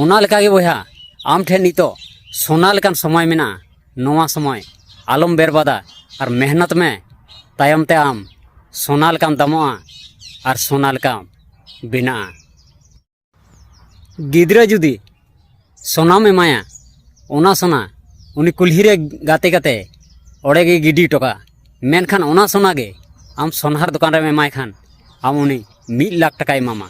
ओना लेका गे बयहा आम ठेन नितो सोना लेकान समय मेना नोवा समय आलम बेरबादा और मेहनत में तायम ते आम सोना लेकाम दामोआ और सोना लेकाम बिना गिद्रा जुदी सोनाम एमाया ओना सोना उनी कुल्ही रे गाते गाते ओड़े गे गिडी टोका मेनखान ओना सोना गे आम सोनार दुकान रे एमाय खान आम उनी 1 लाख टका एमामा।